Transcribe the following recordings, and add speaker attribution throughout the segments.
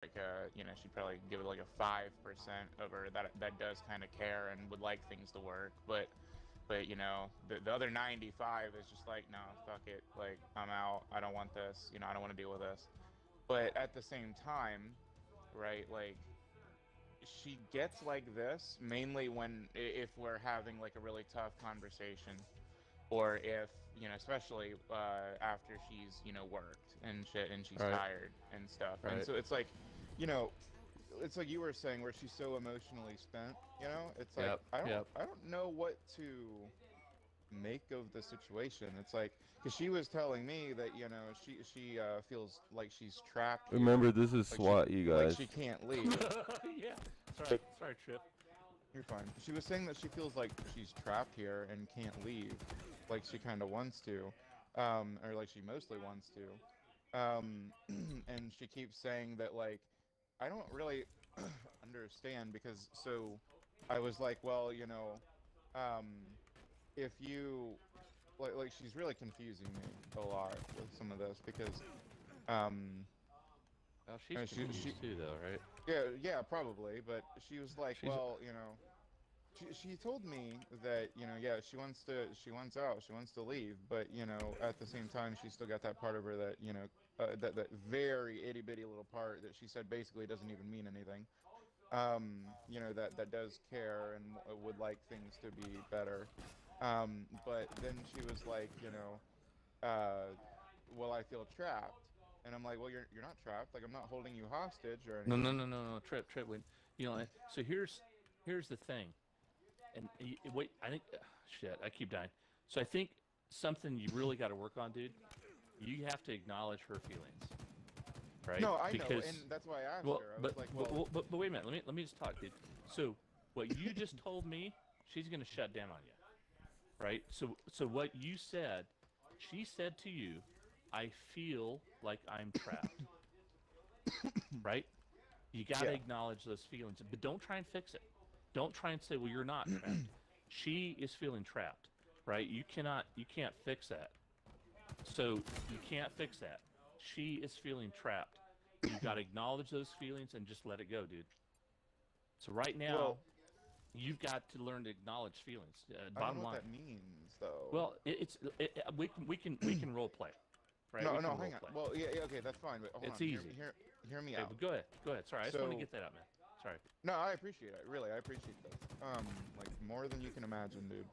Speaker 1: like she'd probably give it like a 5% of her that does kind of care and would like things to work, but the other 95 is just like, no, fuck it, like I'm out, I don't want this, I don't want to deal with this. But at the same time, right, like she gets like this mainly when if we're having like a really tough conversation, or if especially after she's worked and shit and she's
Speaker 2: Right.
Speaker 1: tired and stuff. And
Speaker 2: Right.
Speaker 1: so it's like, you know it's like you were saying, where she's so emotionally spent. It's like
Speaker 2: Yep.
Speaker 1: I don't
Speaker 2: Yep.
Speaker 1: I don't know what to make of the situation. It's like, because she was telling me that she feels like she's trapped here,
Speaker 3: Remember, this is
Speaker 1: like she
Speaker 3: SWAT, you
Speaker 1: like she
Speaker 3: guys.
Speaker 1: can't leave.
Speaker 2: Yeah. Sorry. Sorry, Trip.
Speaker 1: You're fine. She was saying that she feels like she's trapped here and can't leave, like she kind of wants to, or like she mostly wants to. And she keeps saying that, like, I don't really understand, because so I was like, well, um, if you like she's really confusing me a lot with some of this, because um,
Speaker 2: Well, she's
Speaker 1: she
Speaker 2: confused too, though, right?
Speaker 1: yeah, probably, but she was like,
Speaker 2: She's.
Speaker 1: well, she told me that, yeah, she wants out, she wants to leave, but at the same time she's still got that part of her that, that very itty bitty little part that she said basically doesn't even mean anything. That does care and would like things to be better. But then she was like, uh, well, I feel trapped. And I'm like, well, you're not trapped. Like, I'm not holding you hostage or
Speaker 2: No, no,
Speaker 1: anything.
Speaker 2: no, no, no. Trip. When so here's the thing, and wait. I think shit. I keep dying. So I think something you really got to work on, dude. You have to acknowledge her feelings, right?
Speaker 1: No, I know,
Speaker 2: Because
Speaker 1: and that's why I asked
Speaker 2: well,
Speaker 1: her. I was like,
Speaker 2: but
Speaker 1: well,
Speaker 2: but wait a minute. Let me just talk, dude. So what you just told me, she's gonna shut down on you, right? So what you said, she said to you, I feel like I'm trapped, right? You got to
Speaker 1: yeah.
Speaker 2: acknowledge those feelings, but don't try and fix it. Don't try and say, "Well, you're not trapped." She is feeling trapped, right? You can't fix that. So you can't fix that. She is feeling trapped. You got to acknowledge those feelings and just let it go, dude. So right
Speaker 1: Well,
Speaker 2: now, you've got to learn to acknowledge feelings.
Speaker 1: I don't know
Speaker 2: Bottom
Speaker 1: what
Speaker 2: line.
Speaker 1: that means, though.
Speaker 2: Well, we can role play, right?
Speaker 1: No,
Speaker 2: We
Speaker 1: no,
Speaker 2: can role
Speaker 1: hang on.
Speaker 2: play.
Speaker 1: Well, yeah, yeah, okay, that's fine, but hold
Speaker 2: It's
Speaker 1: on.
Speaker 2: easy.
Speaker 1: Hear me
Speaker 2: Okay, but
Speaker 1: out.
Speaker 2: go ahead. Go ahead. Sorry, I just want to
Speaker 1: So,
Speaker 2: get that out, man. Sorry.
Speaker 1: no, I appreciate it. Really, I appreciate this. Like more than you can imagine, dude.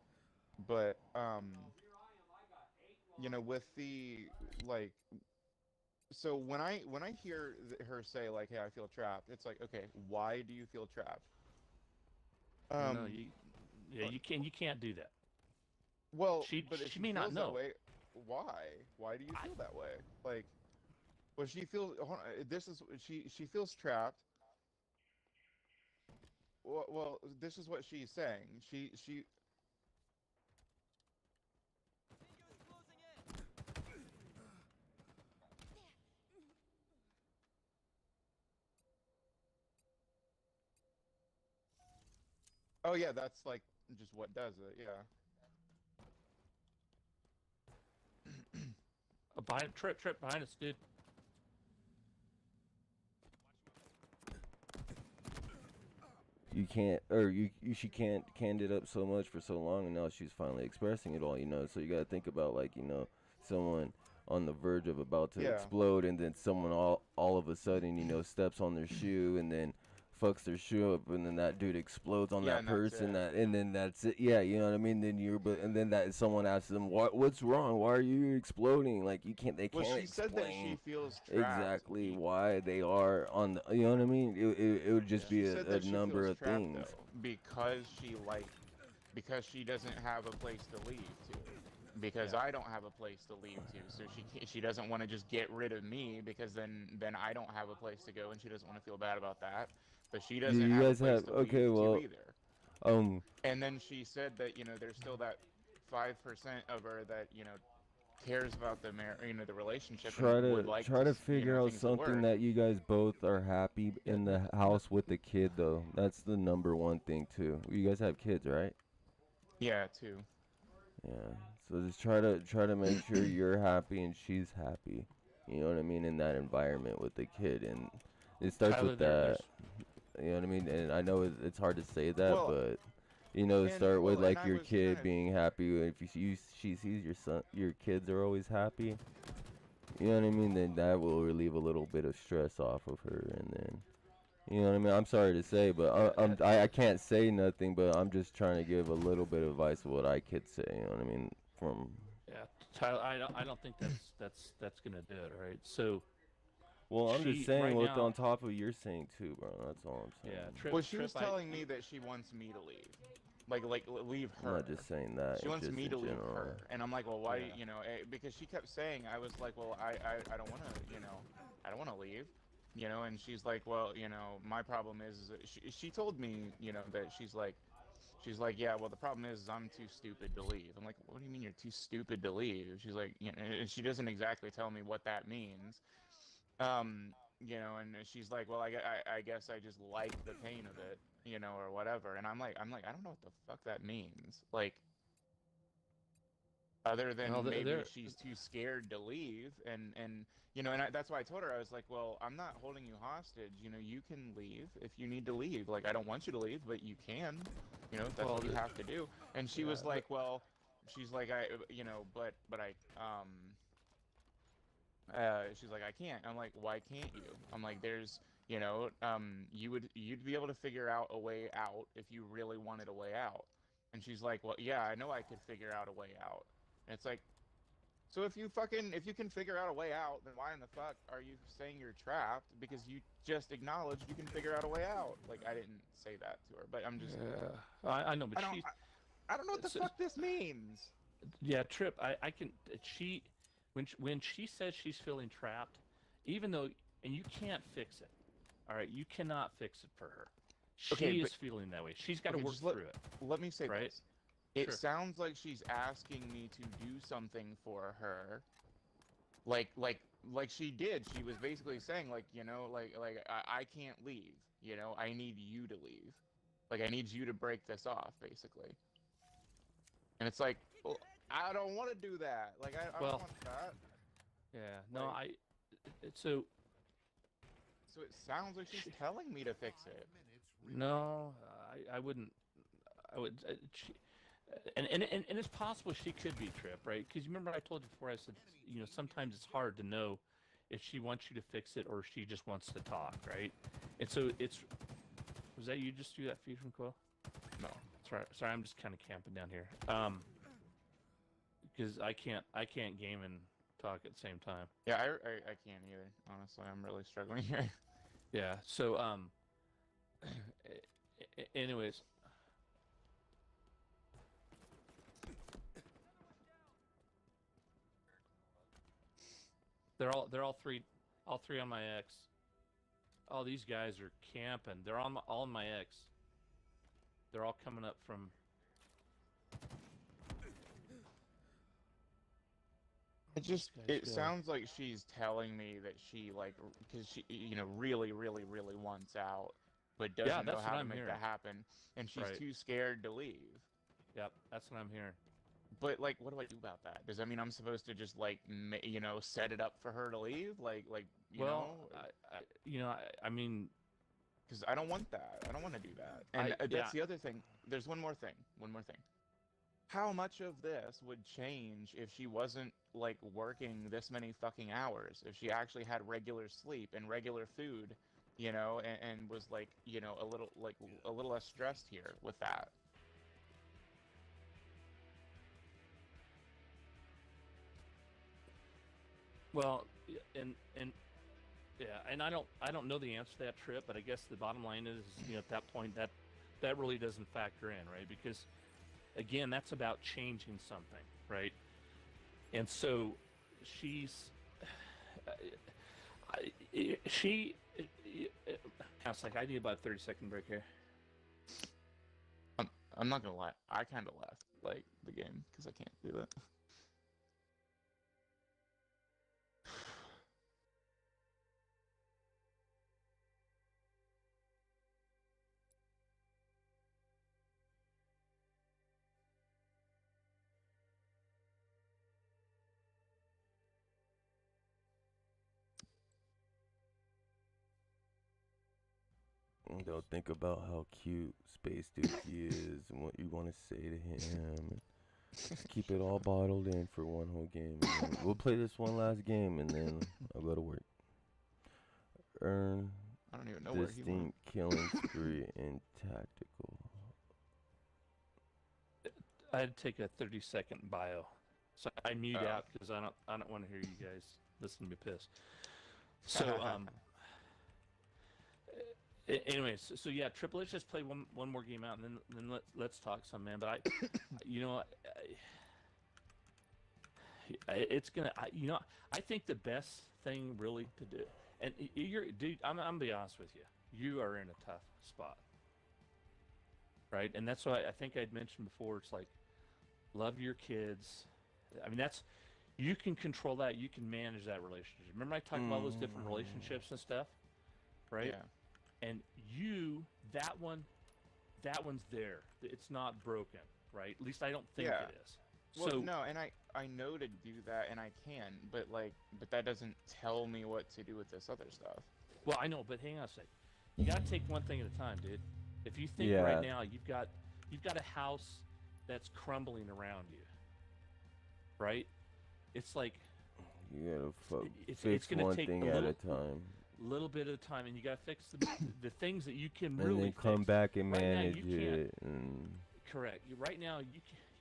Speaker 1: But with the like, so when I hear her say like, "Hey, I feel trapped," it's like, okay, why do you feel trapped?
Speaker 2: No, no,
Speaker 1: Um,
Speaker 2: yeah,
Speaker 1: uh,
Speaker 2: you can't do that.
Speaker 1: well,
Speaker 2: She
Speaker 1: but if
Speaker 2: she
Speaker 1: she
Speaker 2: may not
Speaker 1: feels that
Speaker 2: know.
Speaker 1: way, why? Why do you
Speaker 2: I
Speaker 1: feel that way? Like, well, she feels. Hold on, this is she feels trapped. Well, this is what she's saying. She. Oh yeah, that's like just what does it. Yeah.
Speaker 2: behind trip behind us, dude.
Speaker 3: You can't, or she can't canned it up so much for so long, and now she's finally expressing it all. So you got to think about, like, someone on the verge of about to
Speaker 1: Yeah.
Speaker 3: explode, and then someone all of a sudden, steps on their shoe, and then fucks their shoe up, and then that dude explodes on
Speaker 1: Yeah,
Speaker 3: that
Speaker 1: and that's
Speaker 3: person,
Speaker 1: it.
Speaker 3: and then that's it. Yeah, you know what I mean. Then and then that someone asks them, what's wrong? Why are you exploding? Like, they
Speaker 1: Well,
Speaker 3: can't
Speaker 1: she said that she
Speaker 3: explain
Speaker 1: feels trapped.
Speaker 3: exactly why they are on the. You know what I mean? It would just
Speaker 1: She
Speaker 3: be
Speaker 1: said
Speaker 3: a
Speaker 1: that she
Speaker 3: number
Speaker 1: feels
Speaker 3: of
Speaker 1: trapped
Speaker 3: things.
Speaker 1: though, because she doesn't have a place to leave to. Because
Speaker 2: Yeah.
Speaker 1: I don't have a place to leave to, so she doesn't want to just get rid of me, because then I don't have a place to go, and she doesn't want to feel bad about that. But she doesn't
Speaker 3: You
Speaker 1: have a
Speaker 3: guys
Speaker 1: place
Speaker 3: have
Speaker 1: to
Speaker 3: okay.
Speaker 1: leave to
Speaker 3: Well,
Speaker 1: either.
Speaker 3: um,
Speaker 1: And then she said that there's still that 5% of her that cares about the relationship
Speaker 3: try
Speaker 1: and would
Speaker 3: to
Speaker 1: like
Speaker 3: try
Speaker 1: to
Speaker 3: to figure out
Speaker 1: things to
Speaker 3: something
Speaker 1: work.
Speaker 3: that you guys both are happy in the house with the kid, though. That's the number one thing too. You guys have kids, right?
Speaker 1: Yeah, too.
Speaker 3: Yeah. So just try to make sure you're happy and she's happy. You know what I mean, in that environment with the kid, and It starts
Speaker 2: Tyler,
Speaker 3: with that.
Speaker 2: there's
Speaker 3: You know what I mean? And I know it's hard to say that,
Speaker 1: Well,
Speaker 3: but you know, start with
Speaker 1: well, and
Speaker 3: like
Speaker 1: I
Speaker 3: your
Speaker 1: was kind
Speaker 3: kid
Speaker 1: of
Speaker 3: being happy. If she sees your kids are always happy. You know what I mean? Then that will relieve a little bit of stress off of her, and then you know what I mean. I'm sorry to say, but I can't say nothing, but I'm just trying to give a little bit of advice of what I could say. You know what I mean? From
Speaker 2: yeah, Tyler. I don't think that's gonna do it, right? So
Speaker 3: well, I'm just
Speaker 2: she
Speaker 3: saying
Speaker 2: right
Speaker 3: what
Speaker 2: now,
Speaker 3: on top of you're saying too, bro. That's all I'm saying.
Speaker 2: yeah, Trip,
Speaker 1: well, she was
Speaker 2: Trip. I
Speaker 1: telling me that she wants me to leave, like leave
Speaker 3: I'm
Speaker 1: her.
Speaker 3: not just saying that.
Speaker 1: She
Speaker 3: It's
Speaker 1: wants
Speaker 3: just
Speaker 1: me
Speaker 3: in
Speaker 1: to leave
Speaker 3: general.
Speaker 1: her, and I'm like, well, why?
Speaker 2: yeah.
Speaker 1: You know, because she kept saying, I was like, well, I don't want to, you know, I don't want to leave, you know, and she's like, well, you know, my problem is that she told me, you know, that she's like, yeah, well, the problem is I'm too stupid to leave. I'm like, what do you mean you're too stupid to leave? She's like, you know, and she doesn't exactly tell me what that means. You know, and she's like, well, I guess I just like the pain of it, you know, or whatever. And I'm like, I don't know what the fuck that means. Like, other
Speaker 2: Well,
Speaker 1: than maybe
Speaker 2: there.
Speaker 1: she's too scared to leave, and you know, and that's why I told her, I was like, well, I'm not holding you hostage, you know, you can leave if you need to leave. Like, I don't want you to leave, but you can, you know, that's
Speaker 2: Well,
Speaker 1: what you have to do. And she
Speaker 2: yeah,
Speaker 1: was like, well, she's like, I, you know, but I she's like, I can't. I'm like, why can't you? I'm like, there's, you know, you'd be able to figure out a way out if you really wanted a way out. And she's like, well, yeah, I know I could figure out a way out. And it's like, so if you can figure out a way out, then why in the fuck are you saying you're trapped? Because you just acknowledged you can figure out a way out. Like, I didn't say that to her, but I'm just,
Speaker 2: yeah, I know, but
Speaker 1: I don't,
Speaker 2: she's
Speaker 1: I don't know what the
Speaker 2: so,
Speaker 1: fuck this means.
Speaker 2: yeah, Trip. I can. She when she says she's feeling trapped, even though and you can't fix it. All right, you cannot fix it for her.
Speaker 1: Okay,
Speaker 2: She
Speaker 1: but
Speaker 2: is feeling that way. She's got to
Speaker 1: okay,
Speaker 2: work
Speaker 1: just
Speaker 2: through it,
Speaker 1: let me say
Speaker 2: right?
Speaker 1: this. It
Speaker 2: Sure.
Speaker 1: sounds like she's asking me to do something for her, like like like she did. She was basically saying, like, you know, like I can't leave, you know, I need you to leave, like I need you to break this off, basically. And it's like, well, I don't want to do that, like I don't
Speaker 2: Well,
Speaker 1: want that.
Speaker 2: yeah. No,
Speaker 1: Like,
Speaker 2: so
Speaker 1: so it sounds like she's
Speaker 2: she,
Speaker 1: telling me to fix it.
Speaker 2: no, I wouldn't. I would. She, and it's possible she could be Trip, right? Because you remember I told you before. I said, you know, sometimes it's hard to know if she wants you to fix it or if she just wants to talk, right? And so it's. Was that you just do that feed from Quill?
Speaker 1: No.
Speaker 2: Sorry, I'm just kind of camping down here. Because I can't game and talk at the same time.
Speaker 1: Yeah, I can't either, honestly. I'm really struggling here.
Speaker 2: Yeah. So anyways, they're all three on my X. Oh, these guys are camping. They're all on my X. They're all coming up from.
Speaker 1: It sounds like she's telling me that she, like, because she, you know, really, really, really wants out, but doesn't know
Speaker 2: That's
Speaker 1: how
Speaker 2: what
Speaker 1: to
Speaker 2: I'm
Speaker 1: make
Speaker 2: hearing.
Speaker 1: that happen, and she's
Speaker 2: Right.
Speaker 1: too scared to leave.
Speaker 2: Yep, that's what I'm hearing.
Speaker 1: But, like, what do I do about that? Does that mean I'm supposed to just, like, you know, set it up for her to leave? Like, you
Speaker 2: Well,
Speaker 1: know?
Speaker 2: you know, I mean,
Speaker 1: Because I don't want that. I don't want to do that. And
Speaker 2: yeah,
Speaker 1: that's the other thing. There's one more thing. One more thing. How much of this would change if she wasn't, like, working this many fucking hours? If she actually had regular sleep and regular food, you know, and was, like, you know, a little less stressed here with that.
Speaker 2: well, and yeah, and I don't know the answer to that Trip, but I guess the bottom line is, you know, at that point that really doesn't factor in, right? Because again, that's about changing something, right? And so she's she I was like, I need about a 30-second break here.
Speaker 1: I'm not gonna lie. I kind of left, like, the game because I can't do that.
Speaker 3: They'll think about how cute Space Dookie is and what you want to say to him. Just keep it all bottled in for one whole game. And then we'll play this one last game, and then I'll go to work. Earn
Speaker 1: I don't even know where he went.
Speaker 3: distinct killing spree in tactical.
Speaker 2: I had to take a 30-second bio, so I mute out because I don't want to hear you guys listen to me piss. So anyways, so yeah, Triple. Let's just play one more game out, and then let's talk some, man. But it's gonna. I think the best thing really to do, and dude, I'm gonna be honest with you. You are in a tough spot, right? And that's why I think I'd mentioned before. It's like, love your kids. I mean, you can control that. You can manage that relationship. Remember I talked about those different relationships and stuff, right?
Speaker 1: Yeah.
Speaker 2: And that one's there. It's not broken, right? At least I don't think it is.
Speaker 1: Well,
Speaker 2: So
Speaker 1: no, and I know to do that, and I can, but that doesn't tell me what to do with this other stuff.
Speaker 2: well, I know, but hang on a sec. You gotta take one thing at a time, dude. If you think
Speaker 3: Yeah.
Speaker 2: right now you've got a house that's crumbling around you, right? It's like
Speaker 3: You gotta
Speaker 2: it's
Speaker 3: fix
Speaker 2: gonna
Speaker 3: one
Speaker 2: take
Speaker 3: thing
Speaker 2: a
Speaker 3: at
Speaker 2: little-
Speaker 3: a time.
Speaker 2: little bit at a time, and you gotta fix the things that you can
Speaker 3: And
Speaker 2: really
Speaker 3: then come
Speaker 2: fix.
Speaker 3: back and
Speaker 2: Right now,
Speaker 3: manage
Speaker 2: you can't.
Speaker 3: it. And
Speaker 2: Correct. Right now,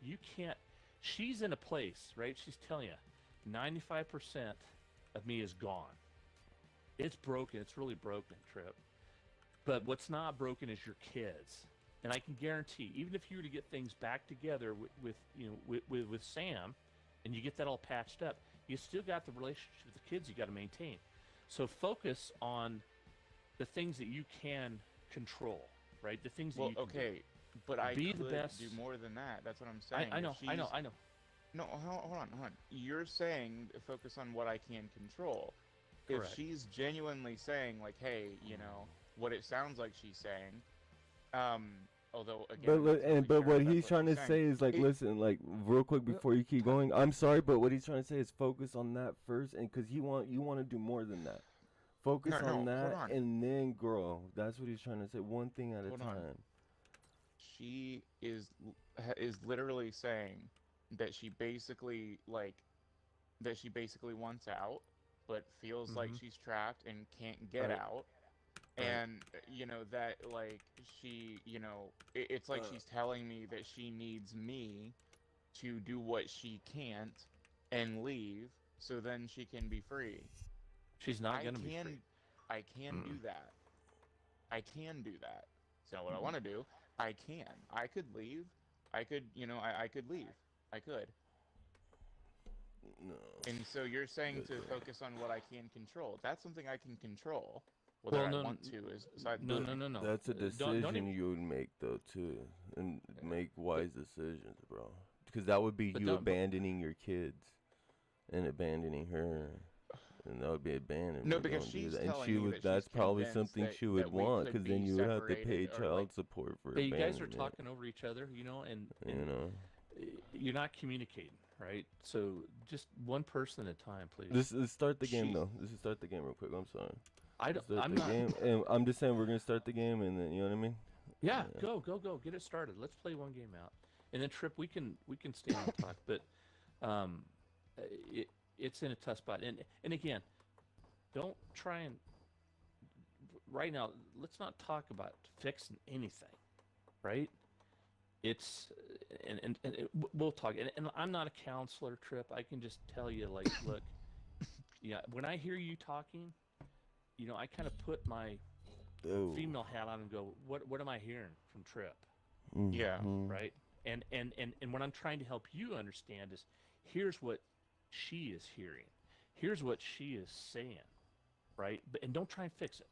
Speaker 2: you can't. She's in a place, right? She's telling you, 95% of me is gone. It's broken. It's really broken, Trip. But what's not broken is your kids. And I can guarantee, even if you were to get things back together with Sam, and you get that all patched up, you still got the relationship with the kids you got to maintain. So focus on the things that you can control, right? The things that
Speaker 1: Well,
Speaker 2: you can
Speaker 1: okay,
Speaker 2: do.
Speaker 1: but I
Speaker 2: Be
Speaker 1: could
Speaker 2: the best.
Speaker 1: do more than that. That's what I'm saying.
Speaker 2: I know.
Speaker 1: No, hold on. You're saying focus on what I can control.
Speaker 2: Correct.
Speaker 1: If she's genuinely saying, like, hey, what it sounds like she's saying, although again,
Speaker 3: but
Speaker 1: I'm not totally
Speaker 3: but
Speaker 1: sure
Speaker 3: what
Speaker 1: if
Speaker 3: he's
Speaker 1: that's
Speaker 3: trying to
Speaker 1: she's
Speaker 3: say is like,
Speaker 1: It-
Speaker 3: listen, like real quick before you keep going. I'm sorry, but what he's trying to say is focus on that first, and because you want to do more than that. Focus
Speaker 1: No,
Speaker 3: on
Speaker 1: hold
Speaker 3: that
Speaker 1: on.
Speaker 3: and then grow. That's what he's trying to say. One thing at a
Speaker 1: Hold on.
Speaker 3: time.
Speaker 1: She is literally saying that she basically wants out, but feels like she's trapped and can't get
Speaker 2: Right.
Speaker 1: out.
Speaker 2: Right.
Speaker 1: And that like she it's like she's telling me that she needs me to do what she can't and leave so then she can be free.
Speaker 2: She's not gonna be free.
Speaker 1: I can do that. I can do that. So what I want to do, I can. I could leave. I could, I could leave. I could.
Speaker 3: No.
Speaker 1: And so you're saying to focus on what I can control. That's something I can control.
Speaker 2: Well,
Speaker 1: Whether
Speaker 2: no,
Speaker 1: I want to is besides
Speaker 2: No.
Speaker 3: That's a decision
Speaker 2: Don't even,
Speaker 3: you would make though too, and make wise decisions, bro. Because that would be
Speaker 2: But
Speaker 3: you
Speaker 2: don't- but-
Speaker 3: abandoning your kids, and abandoning her, and that would be abandonment.
Speaker 1: No, because
Speaker 3: Don't do
Speaker 1: she's
Speaker 3: that. And
Speaker 1: telling
Speaker 3: she
Speaker 1: me
Speaker 3: would.
Speaker 1: that
Speaker 3: That's
Speaker 1: she's
Speaker 3: probably
Speaker 1: convinced
Speaker 3: something
Speaker 1: that-
Speaker 3: she would
Speaker 1: that we
Speaker 3: want,
Speaker 1: could
Speaker 3: because then
Speaker 1: be
Speaker 3: you would have to pay
Speaker 1: separated or,
Speaker 3: child
Speaker 1: like-
Speaker 3: support for
Speaker 2: but you guys are
Speaker 3: abandonment.
Speaker 2: talking over each other, and
Speaker 3: You know.
Speaker 2: you're not communicating, right? So just one person at a time, please.
Speaker 3: Let's start the game
Speaker 2: She-
Speaker 3: though. Let's just start the game real quick. I'm sorry.
Speaker 2: I
Speaker 3: Let's
Speaker 2: don't.
Speaker 3: start
Speaker 2: I'm
Speaker 3: the
Speaker 2: not.
Speaker 3: game, and I'm just saying we're gonna start the game, and then you know what I mean.
Speaker 2: Yeah,
Speaker 3: Yeah.
Speaker 2: go, get it started. Let's play one game out, and then Trip, we can stay on and talk. But it's in a tough spot, and again, don't try and right now. Let's not talk about fixing anything, right? It's we'll talk, and I'm not a counselor, Trip. I can just tell you, like, look, yeah, when I hear you talking, I kind of put my
Speaker 3: Oh.
Speaker 2: female hat on and go, what am I hearing from Trip,
Speaker 1: Yeah.
Speaker 3: Mhm.
Speaker 2: right? And what I'm trying to help you understand is, here's what she is hearing, here's what she is saying, right? And don't try and fix it.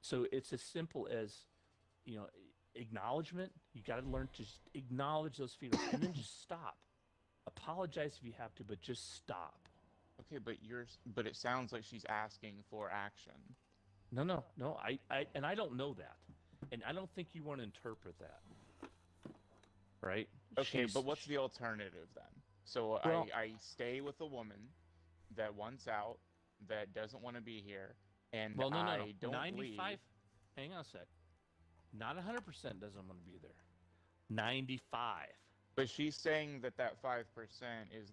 Speaker 2: So it's as simple as, acknowledgement. You got to learn to just acknowledge those feelings, and then just stop. Apologize if you have to, but just stop.
Speaker 1: Okay, but it sounds like she's asking for action.
Speaker 2: No. I don't know that, and I don't think you want to interpret that, right?
Speaker 1: Okay,
Speaker 2: She's-
Speaker 1: but what's the alternative then? So
Speaker 2: Well-
Speaker 1: I stay with a woman that wants out, that doesn't want to be here, and
Speaker 2: Well, no.
Speaker 1: I don't
Speaker 2: 95.
Speaker 1: leave.
Speaker 2: Hang on a sec. Not 100% doesn't want to be there. 95.
Speaker 1: But she's saying that that 5% is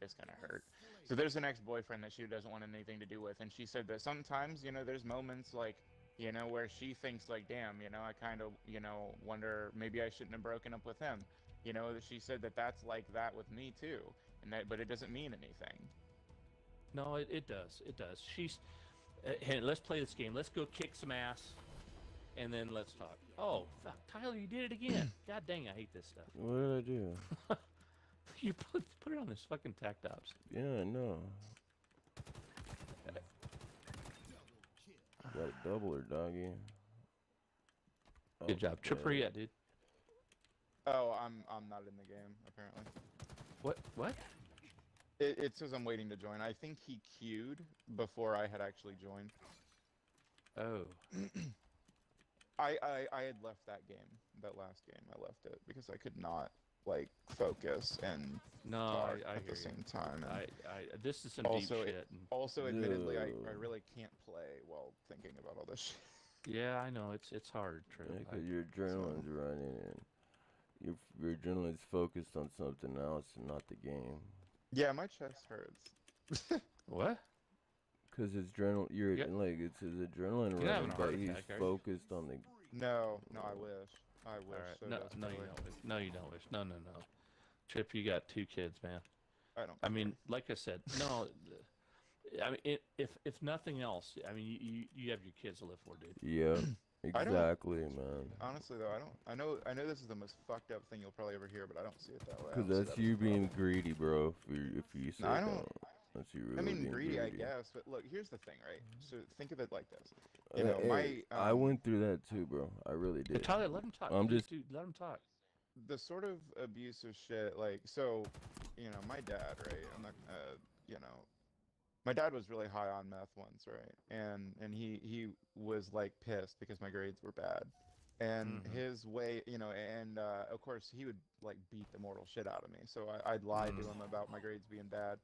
Speaker 1: this gonna hurt. So there's an ex-boyfriend that she doesn't want anything to do with, and she said that sometimes, you know, there's moments like, you know, where she thinks like, damn, you know, I kind of, you know, wonder maybe I shouldn't have broken up with him. You know, that she said that that's like that with me too, and that, but it doesn't mean anything.
Speaker 2: No, it does. It does. Hey, let's play this game. Let's go kick some ass, and then let's talk. Oh, fuck, Tyler, you did it again. God dang, I hate this stuff.
Speaker 3: What did I do?
Speaker 2: You put it on this fucking tac tops.
Speaker 3: Yeah, no. Got a doubler, doggy.
Speaker 2: Good job. Tripper yet, dude.
Speaker 1: Oh, I'm not in the game apparently.
Speaker 2: What?
Speaker 1: It says I'm waiting to join. I think he queued before I had actually joined.
Speaker 2: Oh.
Speaker 1: I had left that game, that last game. I left it because I could not like focus and talk at the same time. And
Speaker 2: this is some
Speaker 1: also,
Speaker 2: deep shit.
Speaker 1: Also, admittedly, I really can't play while thinking about all this shit.
Speaker 2: Yeah, I know it's hard, Trip.
Speaker 3: Yeah, because your adrenaline's running and your adrenaline's focused on something else and not the game.
Speaker 1: Yeah, my chest hurts.
Speaker 2: What?
Speaker 3: Because his it's his adrenaline running, but he's focused on the.
Speaker 1: No, I wish. I wish.
Speaker 2: Right.
Speaker 1: So
Speaker 2: no, you don't wish. No, you don't wish. No. Chip, you got 2 kids, man.
Speaker 1: I don't.
Speaker 2: I mean, like I said, no. I mean, if nothing else, I mean, you have your kids to live for, dude.
Speaker 3: Yeah, exactly, man.
Speaker 1: Honestly, though, I know this is the most fucked up thing you'll probably ever hear, but I don't see it that way.
Speaker 3: Because that's you being greedy, bro. If you say
Speaker 1: I don't.
Speaker 3: That's you really
Speaker 1: I mean,
Speaker 3: being
Speaker 1: greedy, I guess, but look, here's the thing, right? So think of it like this. You know,
Speaker 3: I went through that too, bro. I really did.
Speaker 2: But Tyler, let him talk. Dude, let him talk.
Speaker 1: The sort of abusive shit, like, so, you know, my dad, right? I'm not, you know, my dad was really high on meth once, right? And he was like pissed because my grades were bad. And his way, you know, and of course he would like beat the mortal shit out of me. So I'd lie to him about my grades being bad.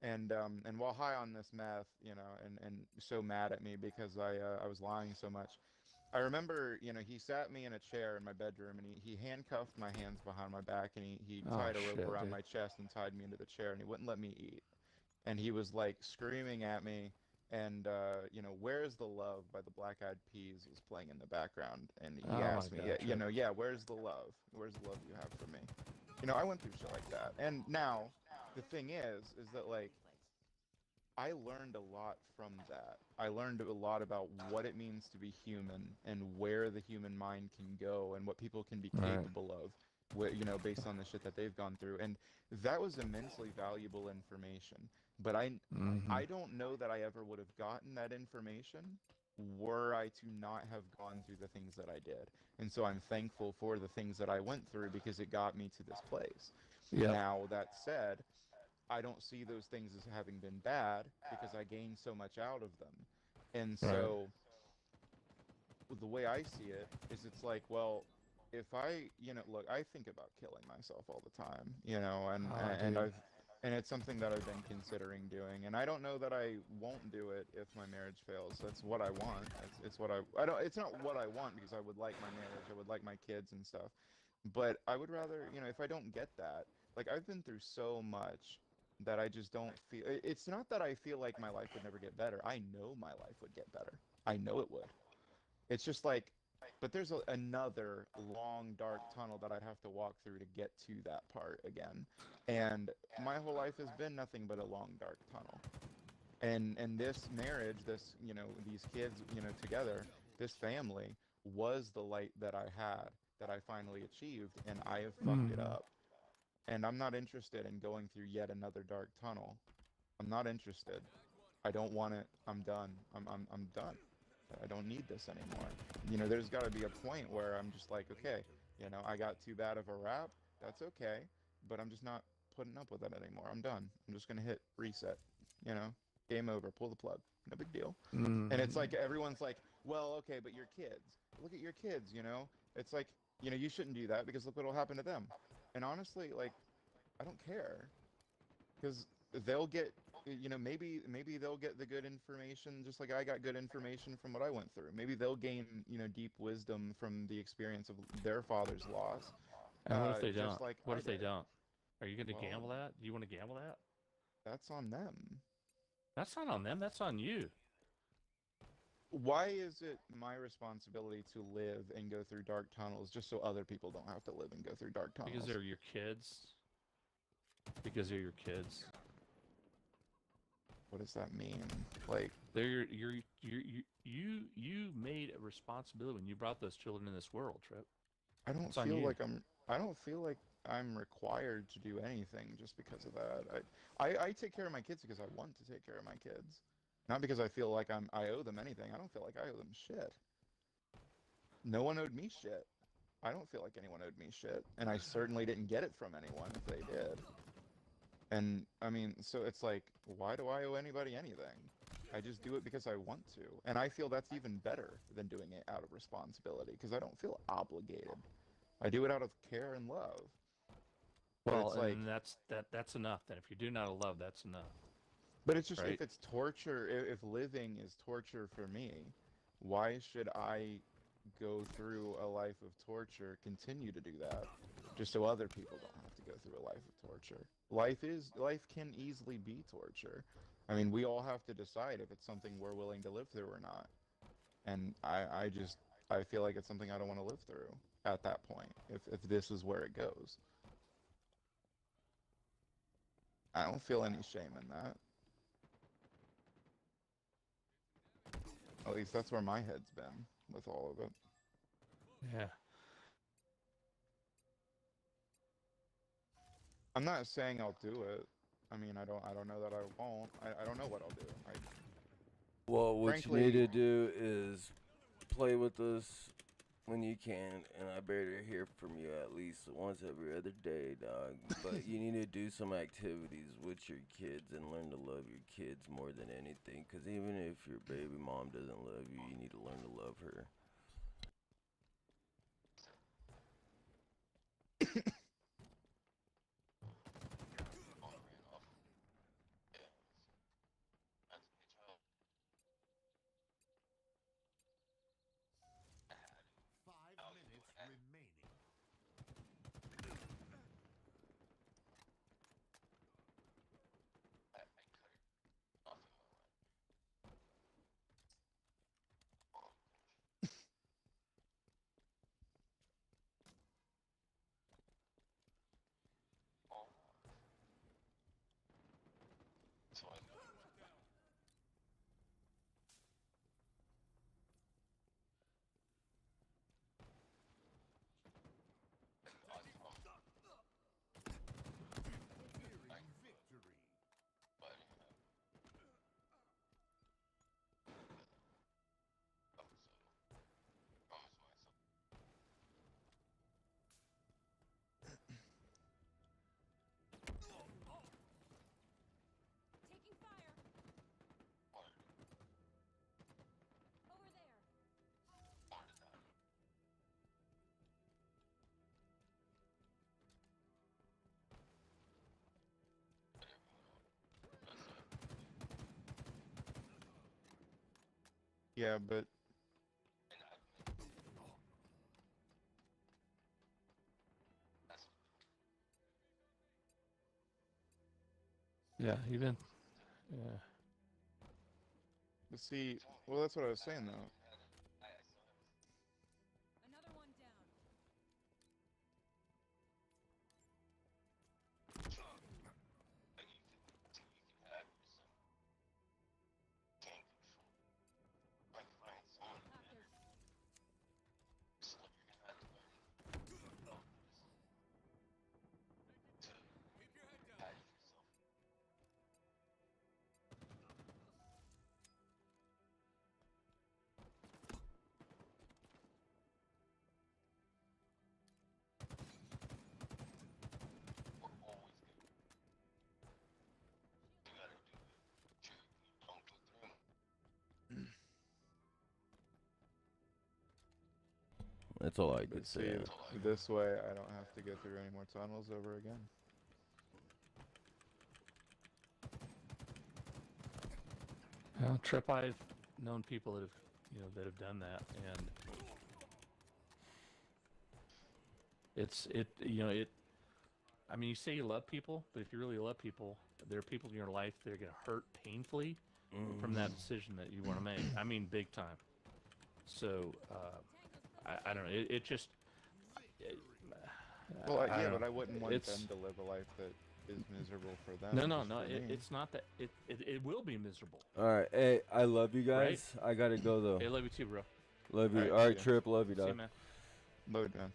Speaker 1: And while high on this meth, you know, and so mad at me because I was lying so much. I remember, you know, he sat me in a chair in my bedroom and he handcuffed my hands behind my back and he tied a rope around my chest and tied me into the chair and he wouldn't let me eat. And he was like screaming at me and, you know, Where's the Love by the Black Eyed Peas was playing in the background. And he asked me, you know, where's the love? Where's the love you have for me? You know, I went through shit like that. And now the thing is that like, I learned a lot from that. I learned a lot about what it means to be human and where the human mind can go and what people can be capable of, you know, based on the shit that they've gone through. And that was immensely valuable information. But I don't know that I ever would have gotten that information were I to not have gone through the things that I did. And so I'm thankful for the things that I went through because it got me to this place. Yep. Now, that said, I don't see those things as having been bad because I gained so much out of them. And so the way I see it is it's like, well, if I, you know, look, I think about killing myself all the time, you know, and it's something that I've been considering doing. And I don't know that I won't do it if my marriage fails. That's what I want. It's what I don't, it's not what I want because I would like my marriage. I would like my kids and stuff. But I would rather, you know, if I don't get that, like I've been through so much that I just don't feel, it's not that I feel like my life would never get better. I know my life would get better. I know it would. It's just like, but there's another long, dark tunnel that I'd have to walk through to get to that part again. And my whole life has been nothing but a long, dark tunnel. And this marriage, this, you know, these kids, you know, together, this family was the light that I had, that I finally achieved, and I have fucked it up. And I'm not interested in going through yet another dark tunnel. I'm not interested. I don't want it. I'm done. I'm done. I don't need this anymore. You know, there's got to be a point where I'm just like, okay, you know, I got too bad of a rap. That's okay. But I'm just not putting up with it anymore. I'm done. I'm just going to hit reset, you know, game over, pull the plug. No big deal. And it's like, everyone's like, well, okay, but your kids. Look at your kids, you know? It's like, you know, you shouldn't do that because look what will happen to them. And honestly, like, I don't care. Because they'll get you know, maybe they'll get the good information just like I got good information from what I went through. Maybe they'll gain, you know, deep wisdom from the experience of their father's loss,
Speaker 2: And what if they
Speaker 1: just
Speaker 2: don't?
Speaker 1: like
Speaker 2: What
Speaker 1: I
Speaker 2: if they
Speaker 1: did.
Speaker 2: don't? Are you going to
Speaker 1: Well,
Speaker 2: gamble that? Do you want to gamble that?
Speaker 1: that's on them.
Speaker 2: That's not on them. That's on you.
Speaker 1: Why is it my responsibility to live and go through dark tunnels just so other people don't have to live and go through dark
Speaker 2: Because
Speaker 1: tunnels?
Speaker 2: they're your kids. Because they're your kids.
Speaker 1: What does that mean? Like,
Speaker 2: They're you made a responsibility when you brought those children in this world, Trip.
Speaker 1: I don't
Speaker 2: It's on
Speaker 1: feel
Speaker 2: you.
Speaker 1: like I don't feel like I'm required to do anything just because of that. I take care of my kids because I want to take care of my kids. Not because I feel like I owe them anything. I don't feel like I owe them shit. No one owed me shit. I don't feel like anyone owed me shit, and I certainly didn't get it from anyone if they did. And I mean, so it's like, why do I owe anybody anything? I just do it because I want to. And I feel that's even better than doing it out of responsibility because I don't feel obligated. I do it out of care and love. But
Speaker 2: Well,
Speaker 1: it's like,
Speaker 2: and that's enough. Then if you do not love, that's enough,
Speaker 1: but it's just
Speaker 2: right?
Speaker 1: if it's torture, if living is torture for me, why should I go through a life of torture, continue to do that, just so other people don't have to go through a life of torture? Life can easily be torture. I mean, we all have to decide if it's something we're willing to live through or not. And I feel like it's something I don't want to live through at that point, if this is where it goes. I don't feel any shame in that. At least that's where my head's been with all of it.
Speaker 2: Yeah.
Speaker 1: I'm not saying I'll do it. I mean, I don't know that I won't. I don't know what I'll do.
Speaker 3: Well, what you
Speaker 1: Frankly,
Speaker 3: need to do is play with us when you can, and I better hear from you at least once every other day, dog. But you need to do some activities with your kids and learn to love your kids more than anything. Because even if your baby mom doesn't love you, you need to learn to love her.
Speaker 4: Taking fire. Over there.
Speaker 1: yeah, but
Speaker 2: Yeah. Even. Yeah.
Speaker 1: see, well, that's what I was saying though.
Speaker 4: Another one down. Active.
Speaker 3: That's all I
Speaker 1: But
Speaker 3: could
Speaker 1: see,
Speaker 3: say.
Speaker 1: this way I don't have to go through any more tunnels ever again.
Speaker 2: Well, Trip, I've known people that have, that have done that, and it. I mean, you say you love people, but if you really love people, there are people in your life that are going to hurt painfully from that decision that you want to make. I mean, big time. So, I don't know. It just.
Speaker 1: Well,
Speaker 2: I
Speaker 1: yeah,
Speaker 2: don't
Speaker 1: but
Speaker 2: know.
Speaker 1: I wouldn't want
Speaker 2: It's-
Speaker 1: them to live a life that is miserable for them.
Speaker 2: No,
Speaker 1: just for me.
Speaker 2: it's not that. It will be miserable.
Speaker 3: All right, hey, I love you guys. I gotta go though.
Speaker 2: Hey, love you too, bro.
Speaker 3: Love you.
Speaker 1: Alright,
Speaker 3: All right,
Speaker 1: see ya.
Speaker 3: Trip, love you,
Speaker 2: See you,
Speaker 3: dog.
Speaker 2: man.
Speaker 1: Load, man.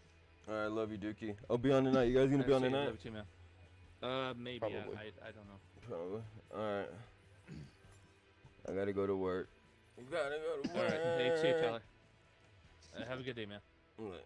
Speaker 3: All right, love you, Dookie. I'll be on tonight. You guys gonna be on
Speaker 2: See ya,
Speaker 3: tonight?
Speaker 2: love you too, man. Maybe.
Speaker 1: Probably.
Speaker 2: I don't know.
Speaker 3: Probably. All right. I gotta go to work. Gotta go to
Speaker 2: All
Speaker 3: work.
Speaker 2: right. Hey, see you, Tyler. Have a good day, man.
Speaker 3: All right.